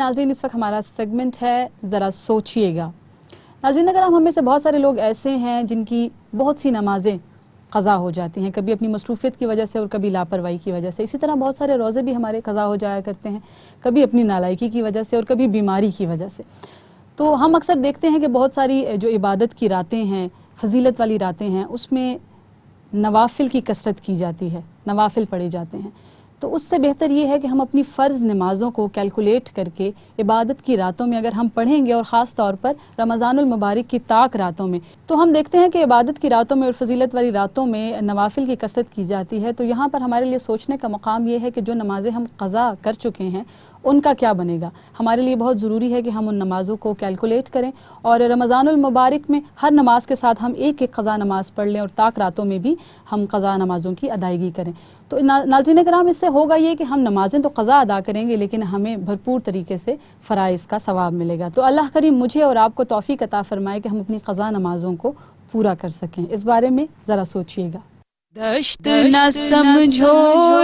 ناظرین اس وقت ہمارا سیگمنٹ ہے ذرا سوچئے گا۔ ناظرین اکرام، ہم میں سے بہت سارے لوگ ایسے ہیں جن کی بہت سی نمازیں قضا ہو جاتی ہیں، کبھی اپنی مصروفیت کی وجہ سے اور کبھی لاپرواہی کی وجہ سے۔ اسی طرح بہت سارے روزے بھی ہمارے قضا ہو جایا کرتے ہیں، کبھی اپنی نالائکی کی وجہ سے اور کبھی بیماری کی وجہ سے۔ تو ہم اکثر دیکھتے ہیں کہ بہت ساری جو عبادت کی راتیں ہیں، فضیلت والی راتیں ہیں، اس میں نوافل کی کثرت کی جاتی ہے، نوافل پڑھے جاتے ہیں۔ تو اس سے بہتر یہ ہے کہ ہم اپنی فرض نمازوں کو کیلکولیٹ کر کے عبادت کی راتوں میں اگر ہم پڑھیں گے، اور خاص طور پر رمضان المبارک کی طاق راتوں میں، تو ہم دیکھتے ہیں کہ عبادت کی راتوں میں اور فضیلت والی راتوں میں نوافل کی کثرت کی جاتی ہے۔ تو یہاں پر ہمارے لیے سوچنے کا مقام یہ ہے کہ جو نمازیں ہم قضا کر چکے ہیں ان کا کیا بنے گا۔ ہمارے لیے بہت ضروری ہے کہ ہم ان نمازوں کو کیلکولیٹ کریں، اور رمضان المبارک میں ہر نماز کے ساتھ ہم ایک ایک قضا نماز پڑھ لیں، اور طاق راتوں میں بھی ہم قضا نمازوں کی ادائیگی کریں۔ تو ناظرین کرام، اس سے ہوگا یہ کہ ہم نمازیں تو قضا ادا کریں گے، لیکن ہمیں بھرپور طریقے سے فرائض کا ثواب ملے گا۔ تو اللہ کریم مجھے اور آپ کو توفیق عطا فرمائے کہ ہم اپنی قضا نمازوں کو پورا کر سکیں۔ اس بارے میں ذرا سوچئے گا۔ دشت نہ سمجھو